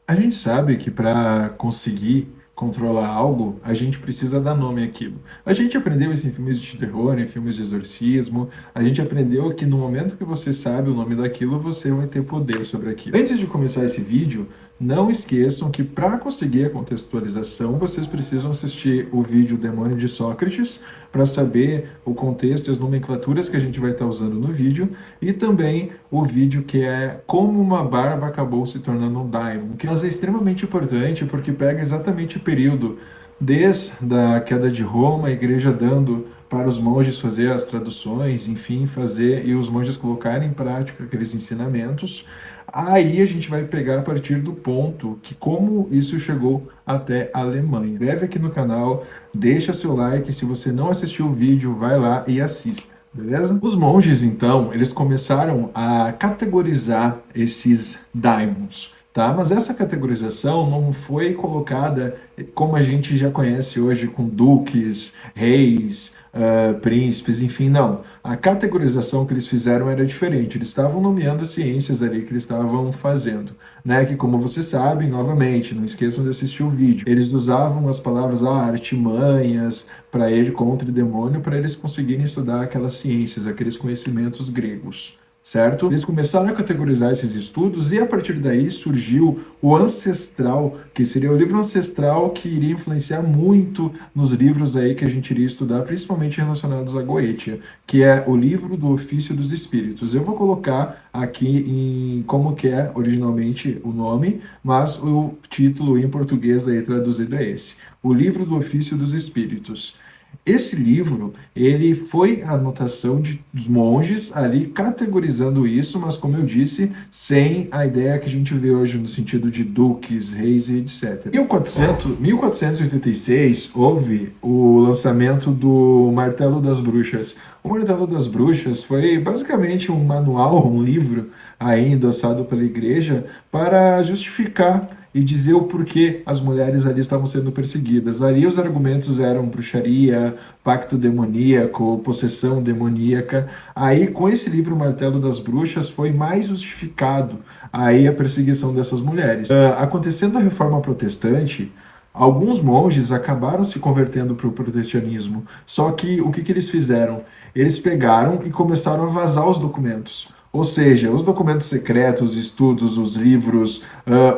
A gente sabe que para conseguir controlar algo, a gente precisa dar nome àquilo. A gente aprendeu isso em filmes de terror, em filmes de exorcismo. A gente aprendeu que no momento que você sabe o nome daquilo, você vai ter poder sobre aquilo. Antes de começar esse vídeo, não esqueçam que para conseguir a contextualização, vocês precisam assistir o vídeo Demônio de Sócrates para saber o contexto e as nomenclaturas que a gente vai estar usando no vídeo, e também o vídeo que é Como uma Barba Acabou se Tornando um Daimon, que é extremamente importante porque pega exatamente o período desde a queda de Roma, a igreja dando para os monges fazer as traduções, enfim, fazer e os monges colocarem em prática aqueles ensinamentos. Aí a gente vai pegar a partir do ponto que como isso chegou até a Alemanha. Inscreve aqui no canal, deixa seu like, se você não assistiu o vídeo, vai lá e assista. Beleza? Os monges, então, eles começaram a categorizar esses daimons, tá? Mas essa categorização não foi colocada como a gente já conhece hoje, com duques, reis, príncipes, enfim, não. A categorização que eles fizeram era diferente. Eles estavam nomeando ciências ali que eles estavam fazendo, né? Que, como vocês sabem, novamente, não esqueçam de assistir o vídeo. Eles usavam as palavras artimanhas para ir contra o demônio, para eles conseguirem estudar aquelas ciências, aqueles conhecimentos gregos. Certo? Eles começaram a categorizar esses estudos e a partir daí surgiu o Ancestral, que seria o livro ancestral que iria influenciar muito nos livros aí que a gente iria estudar, principalmente relacionados à Goetia, que é o livro do Ofício dos Espíritos. Eu vou colocar aqui em como que é originalmente o nome, mas o título em português aí traduzido é esse: O Livro do Ofício dos Espíritos. Esse livro, ele foi a anotação dos monges ali categorizando isso, mas como eu disse, sem a ideia que a gente vê hoje no sentido de duques, reis e etc. Em 1486 houve o lançamento do Martelo das Bruxas. O Martelo das Bruxas foi basicamente um manual, um livro aí endossado pela igreja para justificar e dizer o porquê as mulheres ali estavam sendo perseguidas. Ali os argumentos eram bruxaria, pacto demoníaco, possessão demoníaca. Aí, com esse livro Martelo das Bruxas, foi mais justificado aí a perseguição dessas mulheres. Acontecendo a Reforma Protestante, alguns monges acabaram se convertendo para o protestantismo. Só que o que eles fizeram? Eles pegaram e começaram a vazar os documentos. Ou seja, os documentos secretos, os estudos, os livros,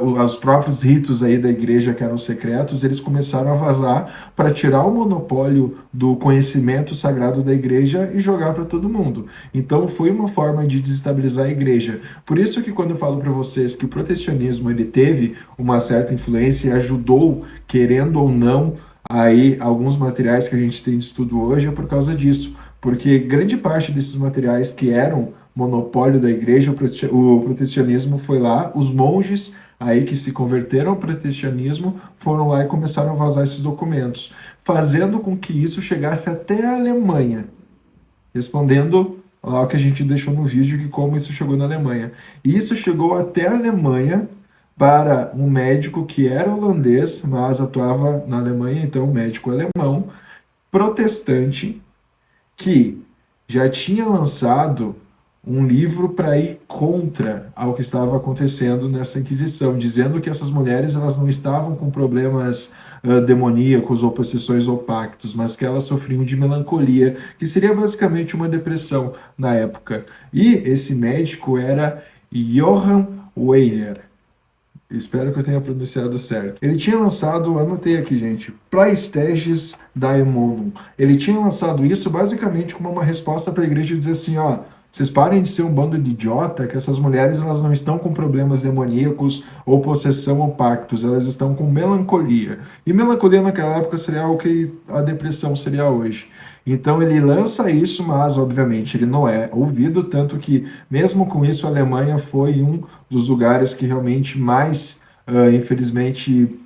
os próprios ritos aí da igreja que eram secretos, eles começaram a vazar para tirar o monopólio do conhecimento sagrado da igreja e jogar para todo mundo. Então foi uma forma de desestabilizar a igreja. Por isso que quando eu falo para vocês que o protestantismo ele teve uma certa influência e ajudou, querendo ou não, aí alguns materiais que a gente tem de estudo hoje é por causa disso. Porque grande parte desses materiais que eram monopólio da igreja, o protestantismo foi lá, os monges aí que se converteram ao protestantismo foram lá e começaram a vazar esses documentos, fazendo com que isso chegasse até a Alemanha, respondendo lá o que a gente deixou no vídeo, que como isso chegou na Alemanha. E isso chegou até a Alemanha para um médico que era holandês, mas atuava na Alemanha, então um médico alemão, protestante, que já tinha lançado um livro para ir contra ao que estava acontecendo nessa Inquisição, dizendo que essas mulheres elas não estavam com problemas demoníacos ou possessões ou pactos, mas que elas sofriam de melancolia, que seria basicamente uma depressão na época. E esse médico era Johann Weiner. Espero que eu tenha pronunciado certo. Ele tinha lançado, anotei aqui, gente, Praesteges Daemonum. Ele tinha lançado isso basicamente como uma resposta para a igreja dizer assim, ó, vocês parem de ser um bando de idiota, que essas mulheres elas não estão com problemas demoníacos ou possessão ou pactos, elas estão com melancolia. E melancolia naquela época seria o que a depressão seria hoje. Então ele lança isso, mas obviamente ele não é ouvido, tanto que mesmo com isso a Alemanha foi um dos lugares que realmente mais, infelizmente,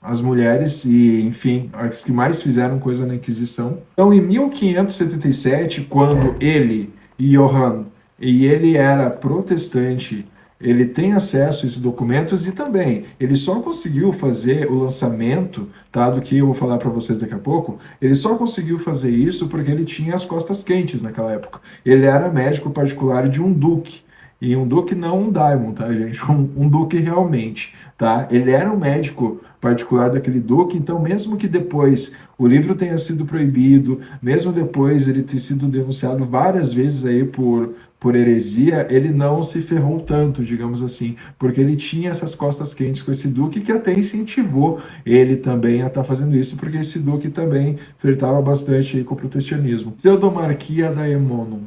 as mulheres e, enfim, as que mais fizeram coisa na Inquisição. Então, em 1577, quando ele, Johann, e ele era protestante, ele tem acesso a esses documentos e também ele só conseguiu fazer o lançamento, tá, do que eu vou falar para vocês daqui a pouco, ele só conseguiu fazer isso porque ele tinha as costas quentes naquela época. Ele era médico particular de um duque. E um duque não um daimon, tá, gente? Um duque realmente, tá? Ele era um médico particular daquele duque, então mesmo que depois o livro tenha sido proibido, mesmo depois ele ter sido denunciado várias vezes aí por heresia, ele não se ferrou tanto, digamos assim, porque ele tinha essas costas quentes com esse duque que até incentivou ele também a estar fazendo isso, porque esse duque também flertava bastante aí com o protestantismo. Pseudomarquia Daemonum.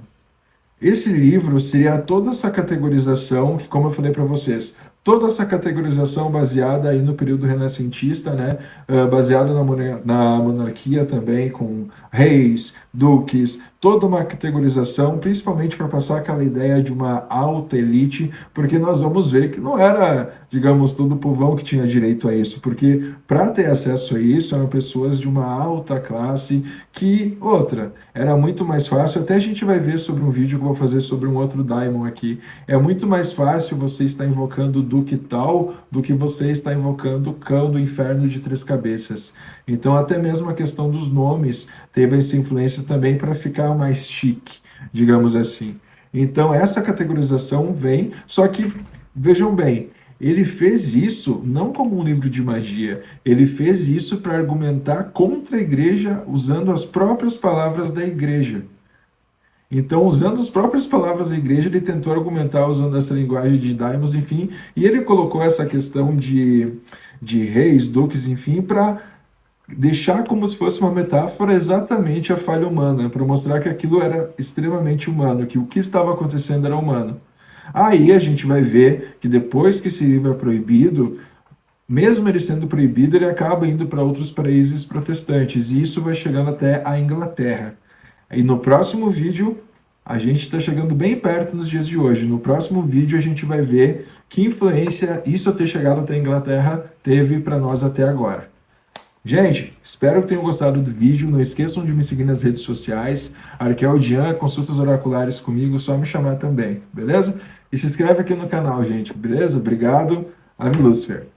Esse livro seria toda essa categorização, que como eu falei para vocês, toda essa categorização baseada aí no período renascentista, né, baseada na monarquia também, com reis, duques, toda uma categorização, principalmente para passar aquela ideia de uma alta elite, porque nós vamos ver que não era, digamos, todo o povão que tinha direito a isso, porque para ter acesso a isso eram pessoas de uma alta classe que, outra, era muito mais fácil, até a gente vai ver sobre um vídeo que eu vou fazer sobre um outro Daimon aqui, é muito mais fácil você estar invocando o Duque tal do que você estar invocando o Cão do Inferno de Três Cabeças. Então até mesmo a questão dos nomes teve essa influência também para ficar mais chique, digamos assim. Então essa categorização vem, só que vejam bem, ele fez isso não como um livro de magia, ele fez isso para argumentar contra a igreja usando as próprias palavras da igreja. Então, usando as próprias palavras da igreja, ele tentou argumentar usando essa linguagem de daimons, enfim, e ele colocou essa questão de reis, duques, enfim, para deixar como se fosse uma metáfora exatamente a falha humana, para mostrar que aquilo era extremamente humano, que o que estava acontecendo era humano. Aí a gente vai ver que depois que esse livro é proibido, mesmo ele sendo proibido, ele acaba indo para outros países protestantes, e isso vai chegando até a Inglaterra. E no próximo vídeo, a gente está chegando bem perto nos dias de hoje. No próximo vídeo, a gente vai ver que influência isso ter chegado até a Inglaterra teve para nós até agora. Gente, espero que tenham gostado do vídeo. Não esqueçam de me seguir nas redes sociais. Arquel Dian, consultas oraculares comigo, só me chamar também, beleza? E se inscreve aqui no canal, gente, beleza? Obrigado. Ave Lúcifer.